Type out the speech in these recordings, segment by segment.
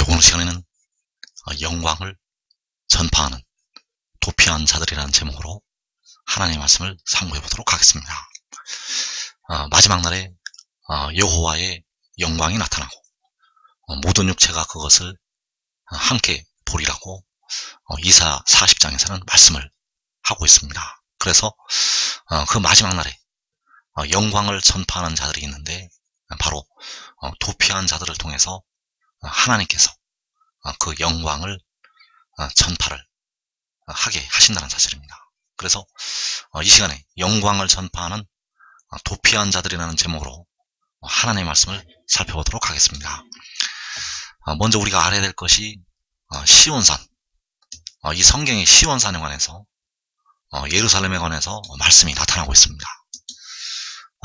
오늘 시간에는 영광을 전파하는 도피한 자들이라는 제목으로 하나님의 말씀을 상고해 보도록 하겠습니다. 마지막 날에 여호와의 영광이 나타나고 모든 육체가 그것을 함께 보리라고 이사 40장에서는 말씀을 하고 있습니다. 그래서 그 마지막 날에 영광을 전파하는 자들이 있는데 바로 도피한 자들을 통해서 하나님께서 그 영광을 전파를 하게 하신다는 사실입니다. 그래서 이 시간에 영광을 전파하는 도피한 자들이라는 제목으로 하나님의 말씀을 살펴보도록 하겠습니다. 먼저 우리가 알아야 될 것이 시온산, 이 성경의 시온산에 관해서 예루살렘에 관해서 말씀이 나타나고 있습니다.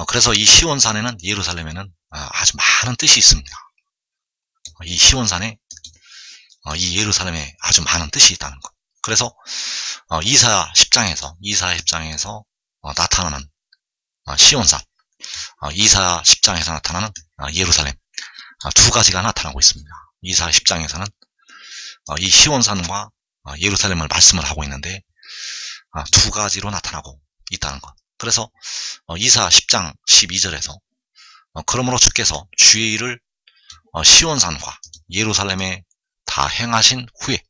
그래서 이 시온산에는, 예루살렘에는 아주 많은 뜻이 있습니다. 이 시온산에, 이 예루살렘에 아주 많은 뜻이 있다는 것. 그래서 이사 10장에서 나타나는 시온산, 이사 10장에서 나타나는 예루살렘, 두 가지가 나타나고 있습니다. 이사 10장에서는 이 시온산과 예루살렘을 말씀을 하고 있는데 두 가지로 나타나고 있다는 것. 그래서 이사 10장 12절에서 그러므로 주께서 주의 일을 시온산과 예루살렘에 다 행하신 후에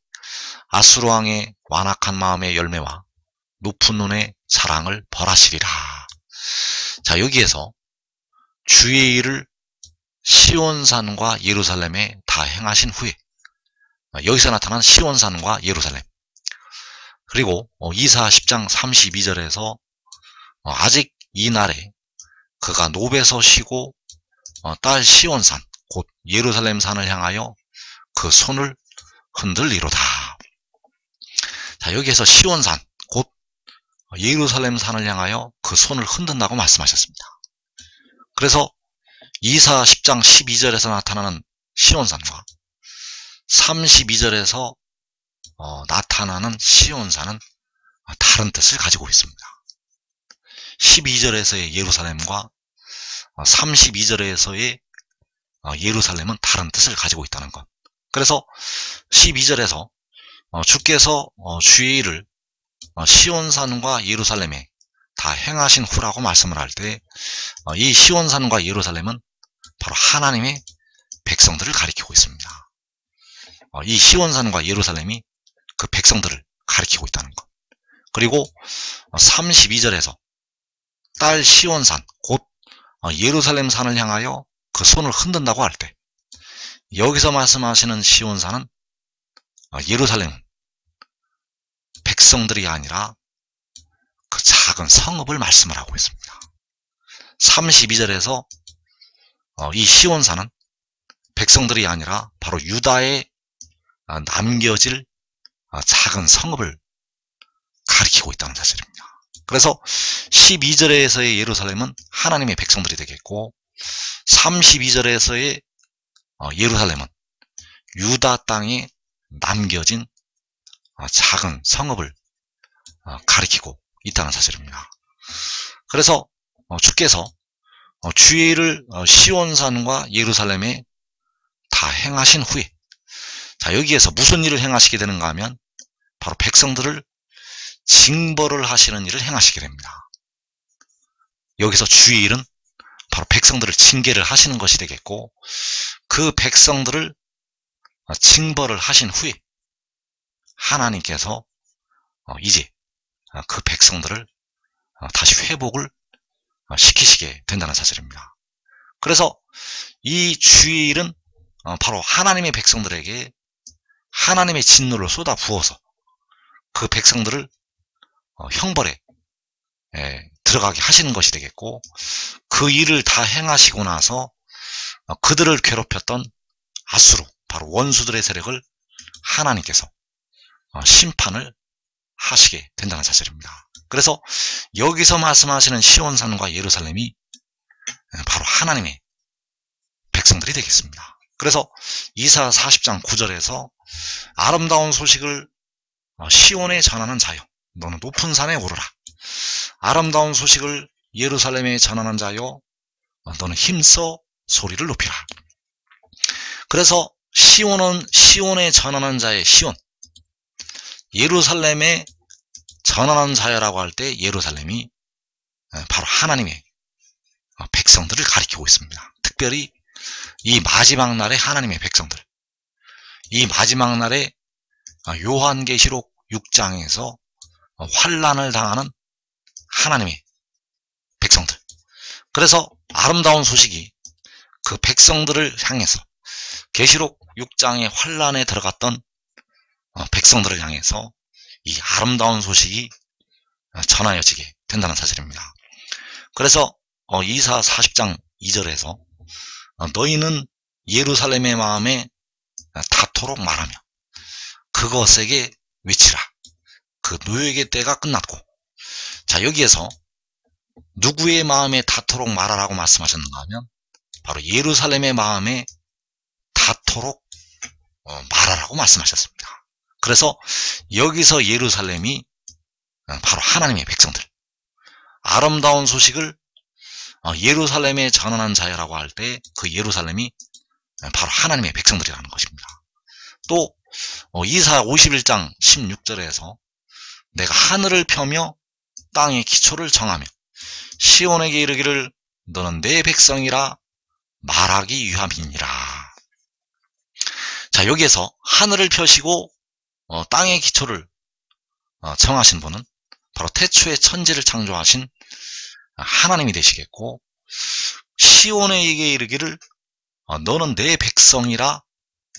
아수르 왕의 완악한 마음의 열매와 높은 눈의 사랑을 벌하시리라. 자, 여기에서 주의 일을 시온산과 예루살렘에 다 행하신 후에, 여기서 나타난 시온산과 예루살렘, 그리고 이사 10장 32절에서 아직 이 날에 그가 노베서 쉬고 딸 시온산 곧 예루살렘 산을 향하여 그 손을 흔들리로다. 자, 여기에서 시온산 곧 예루살렘 산을 향하여 그 손을 흔든다고 말씀하셨습니다. 그래서 이사 10장 12절에서 나타나는 시온산과 32절에서 나타나는 시온산은 다른 뜻을 가지고 있습니다. 12절에서의 예루살렘과 32절에서의 예루살렘은 다른 뜻을 가지고 있다는 것. 그래서 12절에서 주께서 주의 일을 시온산과 예루살렘에 다 행하신 후라고 말씀을 할 때 이 시온산과 예루살렘은 바로 하나님의 백성들을 가리키고 있습니다. 이 시온산과 예루살렘이 그 백성들을 가리키고 있다는 것. 그리고 32절에서 딸 시온산 곧 예루살렘 산을 향하여 그 손을 흔든다고 할 때 여기서 말씀하시는 시온산은 예루살렘 백성들이 아니라 그 작은 성읍을 말씀을 하고 있습니다. 32절에서 이 시온산은 백성들이 아니라 바로 유다에 남겨질 작은 성읍을 가리키고 있다는 사실입니다. 그래서 12절에서의 예루살렘은 하나님의 백성들이 되겠고 32절에서의 예루살렘은 유다 땅에 남겨진 작은 성읍을 가리키고 있다는 사실입니다. 그래서 주께서 주의 일을 시온산과 예루살렘에 다 행하신 후에, 자, 여기에서 무슨 일을 행하시게 되는가 하면 바로 백성들을 징벌을 하시는 일을 행하시게 됩니다. 여기서 주의 일은 바로 백성들을 징계를 하시는 것이 되겠고 그 백성들을 징벌을 하신 후에 하나님께서 이제 그 백성들을 다시 회복을 시키시게 된다는 사실입니다. 그래서 이 주의 일은 바로 하나님의 백성들에게 하나님의 진노를 쏟아 부어서 그 백성들을 형벌에 들어가게 하시는 것이 되겠고 그 일을 다 행하시고 나서 그들을 괴롭혔던 아수르, 바로 원수들의 세력을 하나님께서 심판을 하시게 된다는 사실입니다. 그래서 여기서 말씀하시는 시온산과 예루살렘이 바로 하나님의 백성들이 되겠습니다. 그래서 이사 40장 9절에서 아름다운 소식을 시온에 전하는 자여 너는 높은 산에 오르라. 아름다운 소식을 예루살렘에 전하는 자여 너는 힘써 소리를 높이라. 그래서 시온에 전하는 자의 시온, 예루살렘에 전하는 자야라고 할 때 예루살렘이 바로 하나님의 백성들을 가리키고 있습니다. 특별히 이 마지막 날의 하나님의 백성들, 이 마지막 날에 요한계시록 6장에서 환난을 당하는 하나님의 백성들. 그래서 아름다운 소식이 그 백성들을 향해서 계시록 6장의 환난에 들어갔던 백성들을 향해서 이 아름다운 소식이 전하여지게 된다는 사실입니다. 그래서 이사 40장 2절에서 너희는 예루살렘의 마음에 닿도록 말하며 그것에게 외치라. 그 노예의 때가 끝났고. 자, 여기에서 누구의 마음에 닿도록 말하라고 말씀하셨는가 하면 바로 예루살렘의 마음에 닿도록 말하라고 말씀하셨습니다. 그래서 여기서 예루살렘이 바로 하나님의 백성들, 아름다운 소식을 예루살렘에 전하는 자야라고 할 때 그 예루살렘이 바로 하나님의 백성들이라는 것입니다. 또 이사 51장 16절에서 내가 하늘을 펴며 땅의 기초를 정하며 시온에게 이르기를 너는 내 백성이라 말하기 위함이니라. 자, 여기에서 하늘을 펴시고 땅의 기초를 정하신 분은 바로 태초에 천지를 창조하신 하나님이 되시겠고, 시온에게 이르기를 너는 내 백성이라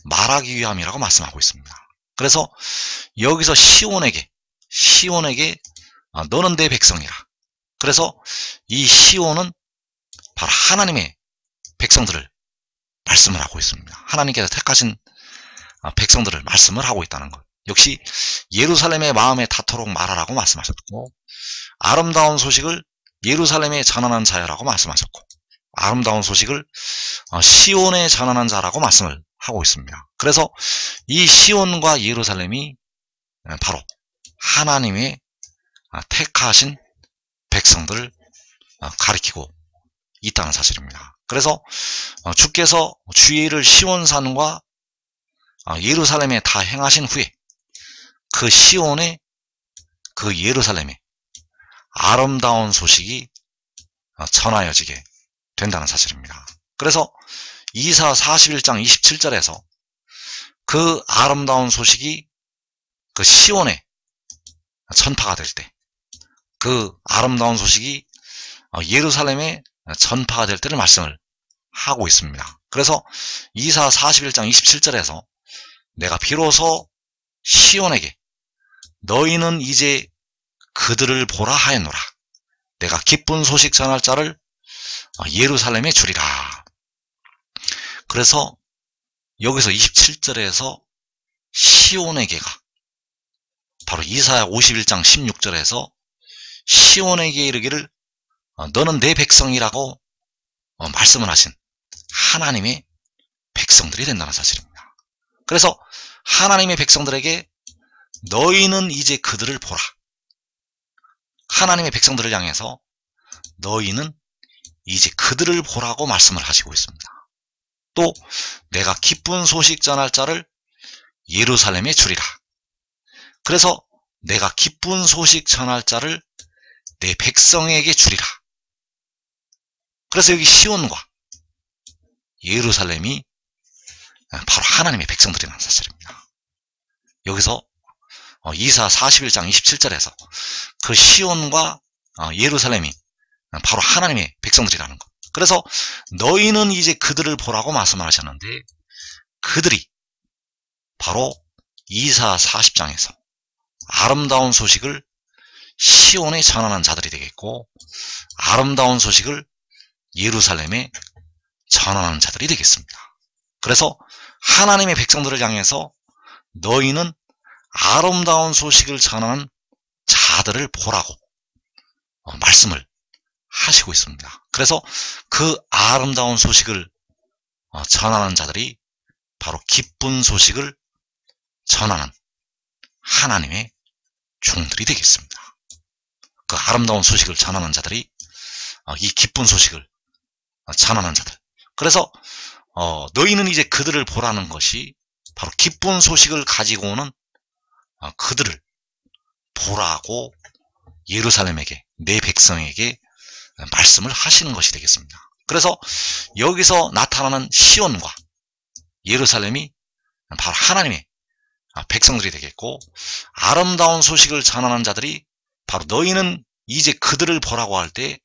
말하기 위함이라고 말씀하고 있습니다. 그래서 여기서 시온에게 너는 내 백성이라. 그래서 이 시온은 바로 하나님의 백성들을 말씀을 하고 있습니다. 하나님께서 택하신 백성들을 말씀을 하고 있다는 것. 역시 예루살렘의 마음에 닿도록 말하라고 말씀하셨고, 아름다운 소식을 예루살렘에 전하는 자야라고 말씀하셨고, 아름다운 소식을 시온에 전하는 자라고 말씀을 하고 있습니다. 그래서 이 시온과 예루살렘이 바로 하나님의 택하신 백성들을 가리키고 있다는 사실입니다. 그래서 주께서 주의 일을 시온산과 예루살렘에 다 행하신 후에 그 시온에 그 예루살렘에 아름다운 소식이 전하여지게 된다는 사실입니다. 그래서 이사 41장 27절에서 그 아름다운 소식이 그 시온에 전파가 될 때, 그 아름다운 소식이 예루살렘에 전파가 될 때를 말씀을 하고 있습니다. 그래서 이사 41장 27절에서 내가 비로소 시온에게 너희는 이제 그들을 보라 하였노라. 내가 기쁜 소식 전할 자를 예루살렘에 주리라. 그래서 여기서 27절에서 시온에게가 바로 이사야 51장 16절에서 시온에게 이르기를 너는 내 백성이라고 말씀을 하신 하나님의 백성들이 된다는 사실입니다. 그래서 하나님의 백성들에게 너희는 이제 그들을 보라. 하나님의 백성들을 향해서 너희는 이제 그들을 보라고 말씀을 하시고 있습니다. 또 내가 기쁜 소식 전할 자를 예루살렘에 주리라. 그래서 내가 기쁜 소식 전할 자를 내 백성에게 주리라. 그래서 여기 시온과 예루살렘이 바로 하나님의 백성들이라는 사실입니다. 여기서 이사 41장 27절에서 그 시온과 예루살렘이 바로 하나님의 백성들이라는 것. 그래서 너희는 이제 그들을 보라고 말씀을 하셨는데, 그들이 바로 이사 40장에서 아름다운 소식을 시온에 전하는 자들이 되겠고, 아름다운 소식을 예루살렘에 전하는 자들이 되겠습니다. 그래서 하나님의 백성들을 향해서 너희는 아름다운 소식을 전하는 자들을 보라고 말씀을 하시고 있습니다. 그래서 그 아름다운 소식을 전하는 자들이 바로 기쁜 소식을 전하는 하나님의 종들이 되겠습니다. 그 아름다운 소식을 전하는 자들이 이 기쁜 소식을 전하는 자들. 그래서 너희는 이제 그들을 보라는 것이 바로 기쁜 소식을 가지고 오는 그들을 보라고 예루살렘에게, 내 백성에게 말씀을 하시는 것이 되겠습니다. 그래서 여기서 나타나는 시온과 예루살렘이 바로 하나님의 백성들이 되겠고, 아름다운 소식을 전하는 자들이 바로 너희는 이제 그들을 보라고 할 때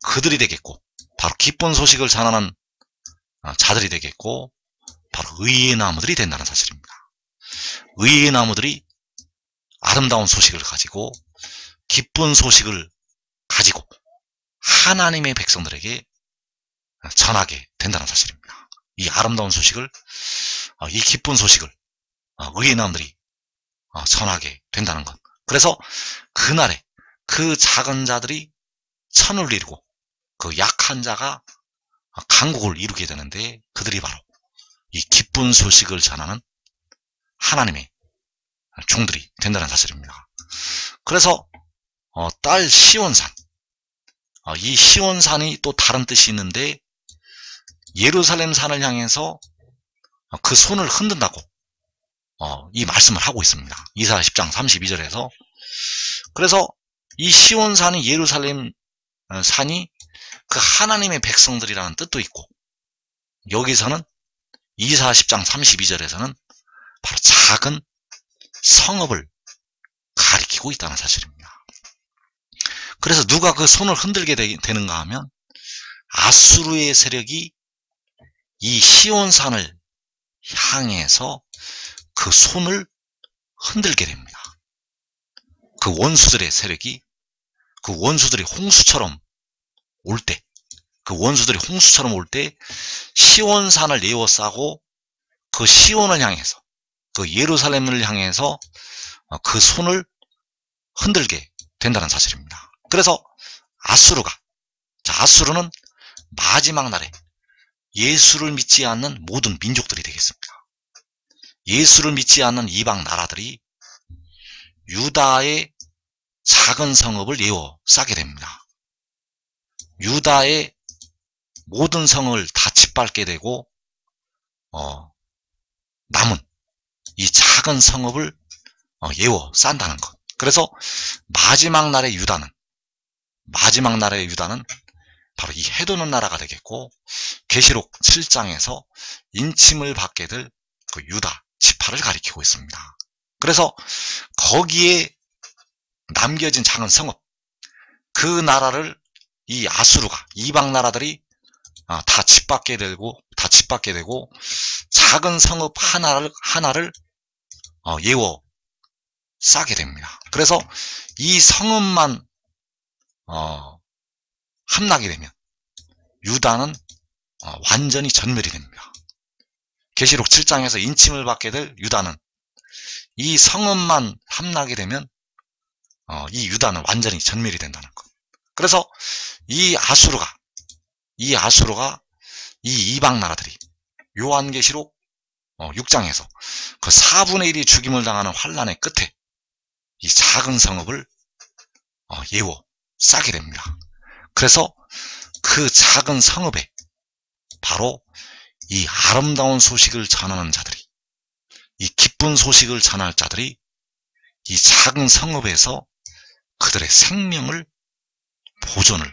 그들이 되겠고, 바로 기쁜 소식을 전하는 자들이 되겠고, 바로 의의 나무들이 된다는 사실입니다. 의의 나무들이 아름다운 소식을 가지고 기쁜 소식을 가지고 하나님의 백성들에게 전하게 된다는 사실입니다. 이 아름다운 소식을, 이 기쁜 소식을 의의 나무들이 전하게 된다는 것. 그래서 그날에 그 작은 자들이 천을 이루고 그 약한 자가 강국을 이루게 되는데, 그들이 바로 이 기쁜 소식을 전하는 하나님의 종들이 된다는 사실입니다. 그래서 딸 시온산, 이 시온산이 또 다른 뜻이 있는데, 예루살렘 산을 향해서 그 손을 흔든다고 이 말씀을 하고 있습니다. 이사야 10장 32절에서. 그래서 이 시온산이, 예루살렘 산이 그 하나님의 백성들이라는 뜻도 있고, 여기서는 이사야 10장 32절에서는 바로 작은 성읍을 가리키고 있다는 사실입니다. 그래서 누가 그 손을 흔들게 되는가 하면, 아수르의 세력이 이 시온산을 향해서 그 손을 흔들게 됩니다. 그 원수들의 세력이, 그 원수들이 홍수처럼 올 때, 시온산을 에워싸고 그 시온을 향해서, 그 예루살렘을 향해서 그 손을 흔들게 된다는 사실입니다. 그래서 아수르는 마지막 날에 예수를 믿지 않는 모든 민족들이 되겠습니다. 예수를 믿지 않는 이방 나라들이 유다의 작은 성읍을 에워싸게 됩니다. 유다의 모든 성을 다 짓밟게 되고, 남은 이 작은 성읍을 에워싼다는 것. 그래서 마지막 날의 유다는 바로 이 해도는 나라가 되겠고, 계시록 7장에서 인침을 받게 될 그 유다 지파를 가리키고 있습니다. 그래서 거기에 남겨진 작은 성읍, 그 나라를 이 아수르가, 이방 나라들이 다 짓밟게 되고 작은 성읍 하나를 에워싸게 됩니다. 그래서 이 성읍만 함락이 되면 유다는 완전히 전멸이 됩니다. 계시록 7장에서 인침을 받게 될 유다는, 이 성읍만 함락이 되면 이 유다는 완전히 전멸이 된다는 것. 그래서 이 아수르가 이 이방 나라들이 요한계시록 6장에서 그 4분의 1이 죽임을 당하는 환란의 끝에 이 작은 성읍을 에워싸게 됩니다. 그래서 그 작은 성읍에 바로 이 아름다운 소식을 전하는 자들이, 이 기쁜 소식을 전할 자들이 이 작은 성읍에서 그들의 생명을 보존을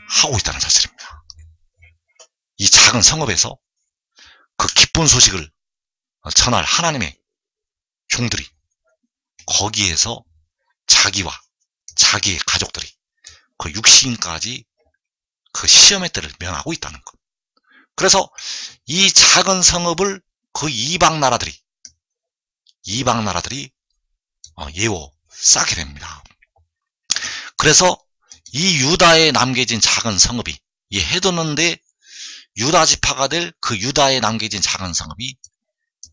하고 있다는 사실입니다. 이 작은 성읍에서 그 기쁜 소식을 전할 하나님의 종들이 거기에서 자기와 자기의 가족들이 그 육신까지 그 시험의 때를 면하고 있다는 것. 그래서 이 작은 성읍을 그 이방 나라들이 에워싸게 됩니다. 그래서 이 유다에 남겨진 작은 성읍이, 이 해뒀는데 유다 지파가 될 그 유다에 남겨진 작은 성읍이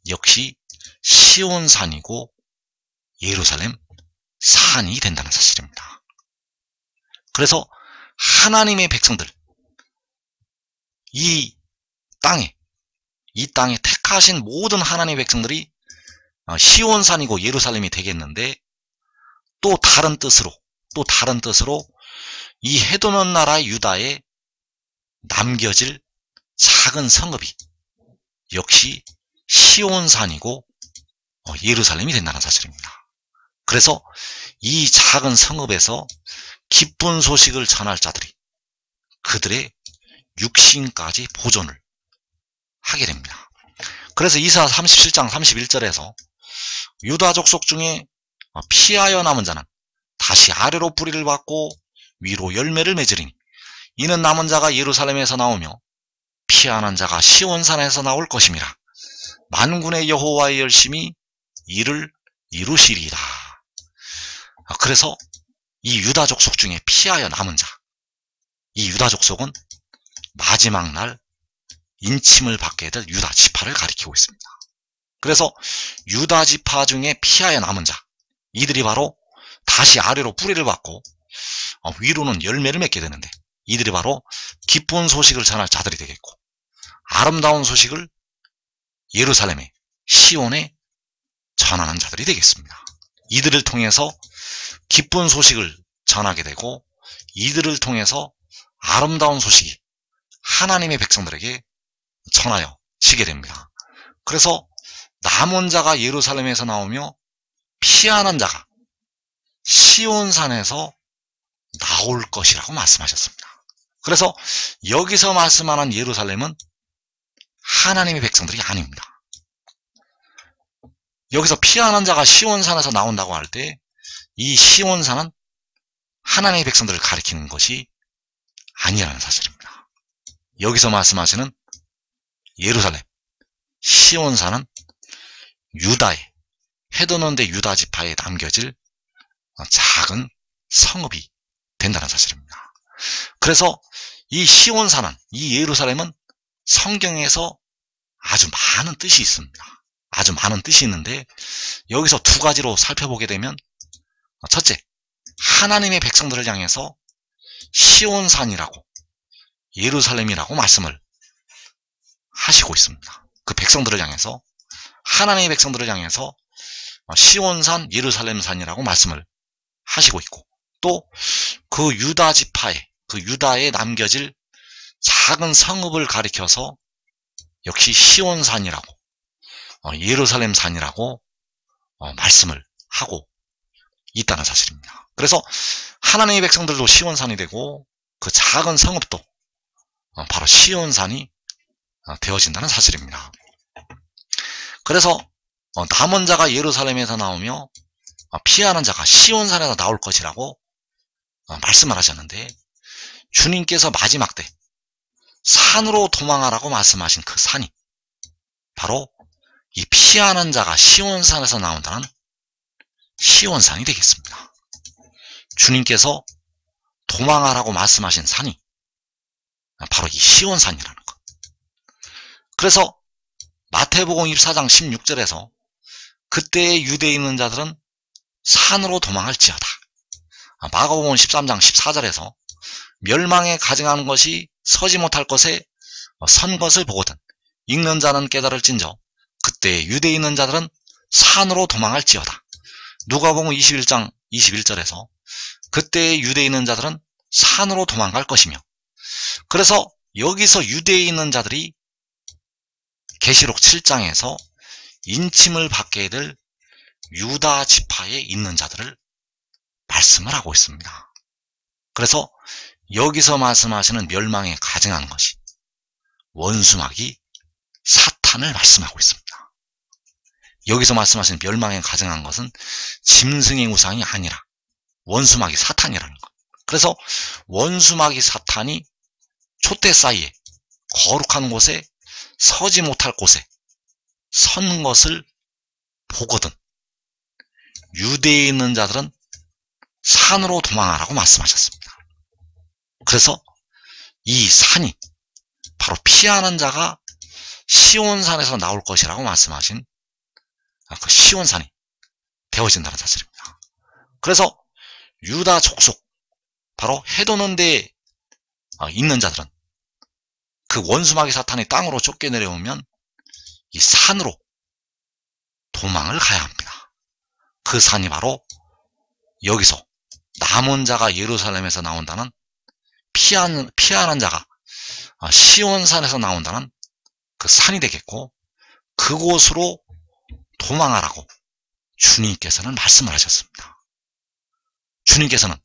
역시 시온산이고 예루살렘 산이 된다는 사실입니다. 그래서 하나님의 백성들, 이 땅에 택하신 모든 하나님의 백성들이 시온산이고 예루살렘이 되겠는데, 또 다른 뜻으로 이 해도는 나라 유다에 남겨질 작은 성읍이 역시 시온산이고 예루살렘이 된다는 사실입니다. 그래서 이 작은 성읍에서 기쁜 소식을 전할 자들이 그들의 육신까지 보존을 하게 됩니다. 그래서 이사 37장 31절에서 유다 족속 중에 피하여 남은 자는 다시 아래로 뿌리를 받고 위로 열매를 맺으리니 이는 남은 자가 예루살렘에서 나오며 피하는 자가 시온산에서 나올 것임이라. 만군의 여호와의 열심히 이를 이루시리라. 그래서 이 유다 족속 중에 피하여 남은 자, 이 유다 족속은 마지막 날 인침을 받게 될 유다 지파를 가리키고 있습니다. 그래서 유다 지파 중에 피하여 남은 자, 이들이 바로 다시 아래로 뿌리를 받고 위로는 열매를 맺게 되는데, 이들이 바로 기쁜 소식을 전할 자들이 되겠고, 아름다운 소식을 예루살렘에, 시온에 전하는 자들이 되겠습니다. 이들을 통해서 기쁜 소식을 전하게 되고, 이들을 통해서 아름다운 소식이 하나님의 백성들에게 전하여지게 됩니다. 그래서 남은 자가 예루살렘에서 나오며 피하는 자가 시온산에서 나올 것이라고 말씀하셨습니다. 그래서 여기서 말씀하는 예루살렘은 하나님의 백성들이 아닙니다. 여기서 피하는 자가 시온산에서 나온다고 할 때 이 시온산은 하나님의 백성들을 가리키는 것이 아니라는 사실입니다. 여기서 말씀하시는 예루살렘, 시온산은 유다의, 헤드논대 유다 지파에 남겨질 작은 성읍이 된다는 사실입니다. 그래서 이 시온산은, 이 예루살렘은 성경에서 아주 많은 뜻이 있습니다. 아주 많은 뜻이 있는데, 여기서 두 가지로 살펴보게 되면, 첫째, 하나님의 백성들을 향해서 시온산이라고, 예루살렘이라고 말씀을 하시고 있습니다. 그 백성들을 향해서, 하나님의 백성들을 향해서 시온산, 예루살렘산이라고 말씀을 하시고 있고, 또 그 유다 지파에, 그 유다에 남겨질 작은 성읍을 가리켜서 역시 시온산이라고, 예루살렘산이라고 말씀을 하고 있다는 사실입니다. 그래서 하나님의 백성들도 시온산이 되고, 그 작은 성읍도 바로 시온산이 되어진다는 사실입니다. 그래서 남은 자가 예루살렘에서 나오며 피하는 자가 시온산에서 나올 것이라고 말씀을 하셨는데, 주님께서 마지막 때 산으로 도망하라고 말씀하신 그 산이 바로 이 피하는 자가 시온산에서 나온다는 시온산이 되겠습니다. 주님께서 도망하라고 말씀하신 산이 바로 이 시온산이라는 것. 그래서 마태복음 24장 16절에서 그때의 유대에 있는 자들은 산으로 도망할지어다. 마가복음 13장 14절에서 멸망에 가증한 것이 서지 못할 것에 선 것을 보거든 읽는 자는 깨달을진저 그때 유대에 있는 자들은 산으로 도망할지어다. 누가복음 21장 21절에서 그때의 유대에 있는 자들은 산으로 도망갈 것이며, 그래서 여기서 유대에 있는 자들이 계시록 7장에서 인침을 받게 될 유다 지파에 있는 자들을 말씀을 하고 있습니다. 그래서 여기서 말씀하시는 멸망에 가증하는 것이 원수마귀 사탄을 말씀하고 있습니다. 여기서 말씀하시는 멸망에 가증한 것은 짐승의 우상이 아니라 원수마귀 사탄이라는 것. 그래서 원수마귀 사탄이 촛대 사이에 거룩한 곳에 서지 못할 곳에 선 것을 보거든 유대에 있는 자들은 산으로 도망하라고 말씀하셨습니다. 그래서 이 산이 바로 피하는 자가 시온산에서 나올 것이라고 말씀하신 그 시온산이 되어진다는 사실입니다. 그래서 유다 족속, 바로 해도는 데에 있는 자들은 그 원수마귀 사탄이 땅으로 쫓겨내려오면 이 산으로 도망을 가야 합니다. 그 산이 바로 여기서 남은 자가 예루살렘에서 나온다는 피하는 자가 시온산에서 나온다는 그 산이 되겠고, 그곳으로 도망하라고 주님께서는 말씀을 하셨습니다. 주님께서는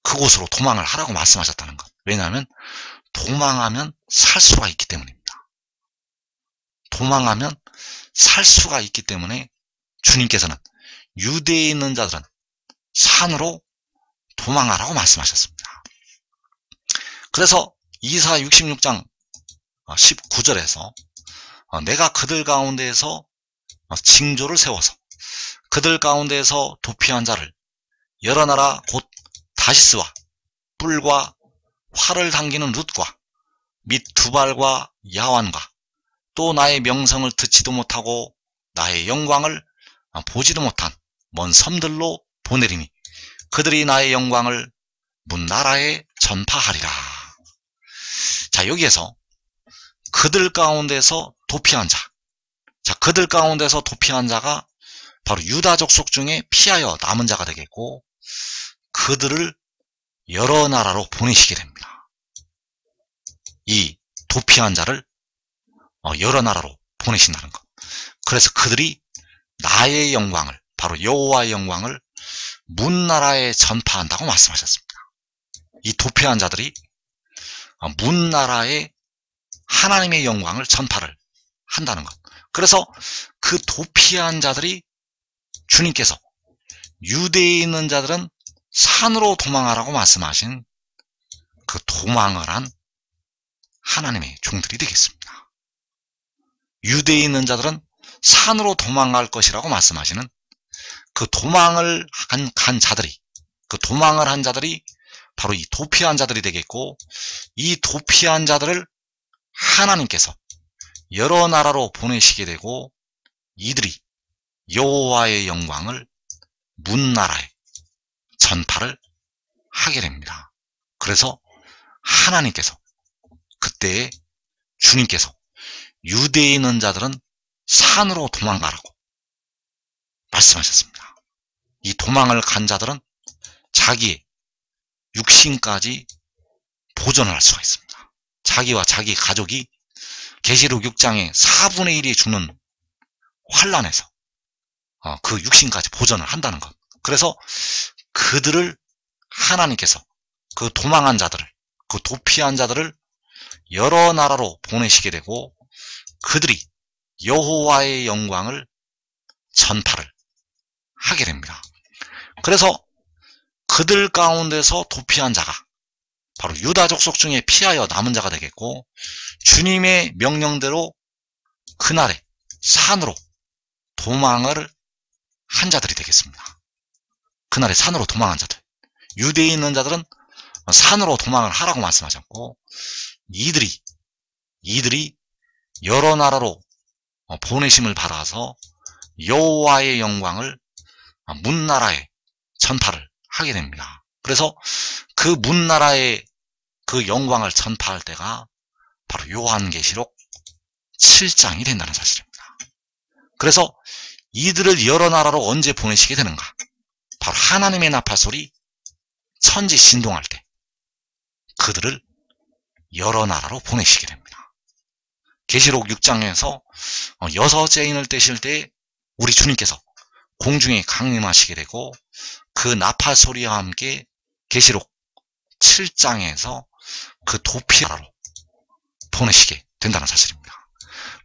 그곳으로 도망을 하라고 말씀하셨다는 것. 왜냐하면 도망하면 살 수가 있기 때문입니다. 도망하면 살 수가 있기 때문에 주님께서는 유대에 있는 자들은 산으로 도망하라고 말씀하셨습니다. 그래서 이사 66장 19절에서 내가 그들 가운데에서 징조를 세워서 그들 가운데에서 도피한 자를 여러 나라 곧 다시스와 뿔과 활을 당기는 룻과 및 두발과 야완과 또 나의 명성을 듣지도 못하고 나의 영광을 보지도 못한 먼 섬들로 보내리니 그들이 나의 영광을 문 나라에 전파하리라. 자, 여기에서 그들 가운데서 도피한 자. 자, 그들 가운데서 도피한 자가 바로 유다족 속 중에 피하여 남은 자가 되겠고, 그들을 여러 나라로 보내시게 됩니다. 이 도피한 자를 여러 나라로 보내신다는 것. 그래서 그들이 나의 영광을, 바로 여호와의 영광을 문 나라에 전파한다고 말씀하셨습니다. 이 도피한 자들이 문 나라에 하나님의 영광을 전파를 한다는 것. 그래서 그 도피한 자들이 주님께서 유대에 있는 자들은 산으로 도망하라고 말씀하신 그 도망을 한 하나님의 종들이 되겠습니다. 유대에 있는 자들은 산으로 도망갈 것이라고 말씀하시는 그 도망을 간 자들이, 그 도망을 한 자들이 바로 이 도피한 자들이 되겠고, 이 도피한 자들을 하나님께서 여러 나라로 보내시게 되고, 이들이 여호와의 영광을 문 나라에 전파를 하게 됩니다. 그래서 하나님께서 그때에 주님께서 유대에 있는 자들은 산으로 도망가라고 말씀하셨습니다. 이 도망을 간 자들은 자기의 육신까지 보존을 할 수가 있습니다. 자기와 자기 가족이 계시록 6장에 4분의 1이 죽는 환난에서 그 육신까지 보존을 한다는 것. 그래서 그들을 하나님께서 그 도망한 자들을, 그 도피한 자들을 여러 나라로 보내시게 되고, 그들이 여호와의 영광을 전파를 하게 됩니다. 그래서 그들 가운데서 도피한 자가 바로 유다족 속 중에 피하여 남은 자가 되겠고, 주님의 명령대로 그날에 산으로 도망을 한 자들이 되겠습니다. 그날에 산으로 도망한 자들, 유대에 있는 자들은 산으로 도망을 하라고 말씀하셨고, 이들이 여러 나라로 보내심을 받아서 여호와의 영광을 문 나라에 전파를 하게 됩니다. 그래서 그 문 나라의 그 영광을 전파할 때가 바로 요한계시록 7장이 된다는 사실입니다. 그래서 이들을 여러 나라로 언제 보내시게 되는가? 바로 하나님의 나팔소리 천지 신동할 때 그들을 여러 나라로 보내시게 됩니다. 계시록 6장에서 6째인을 떼실 때 우리 주님께서 공중에 강림하시게 되고, 그 나팔소리와 함께 계시록 7장에서 그 도피나라로 보내시게 된다는 사실입니다.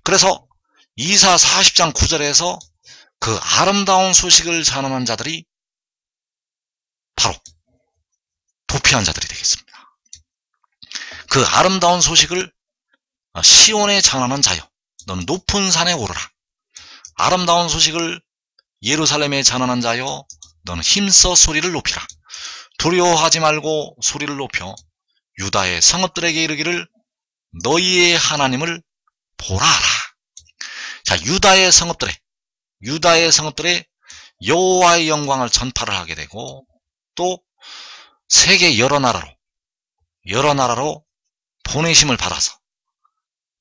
그래서 이사 40장 9절에서 그 아름다운 소식을 전하는 자들이 바로 도피한 자들이 되겠습니다. 그 아름다운 소식을 시온에 전하는 자여, 너는 높은 산에 오르라. 아름다운 소식을 예루살렘에 전하는 자여, 너는 힘써 소리를 높이라. 두려워하지 말고 소리를 높여 유다의 성읍들에게 이르기를 너희의 하나님을 보라 하라. 자, 유다의 성읍들에 여호와의 영광을 전파를 하게 되고, 또 세계 여러 나라로 보내심을 받아서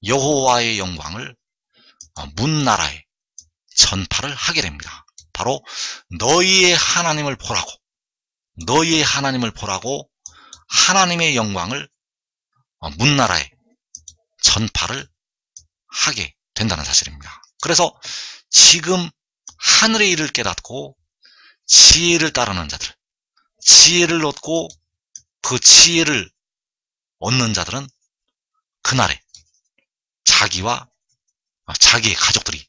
여호와의 영광을 문 나라에 전파를 하게 됩니다. 바로 너희의 하나님을 보라고 하나님의 영광을 문나라에 전파를 하게 된다는 사실입니다. 그래서 지금 하늘의 일을 깨닫고 지혜를 따르는 자들, 지혜를 얻고 그 지혜를 얻는 자들은 그날에 자기와 자기의 가족들이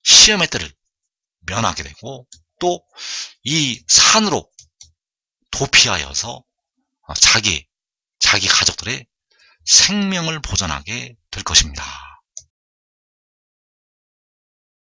시험의 때를 면하게 되고, 또 이 산으로 도피하여서 자기 가족들의 생명을 보존하게 될 것입니다.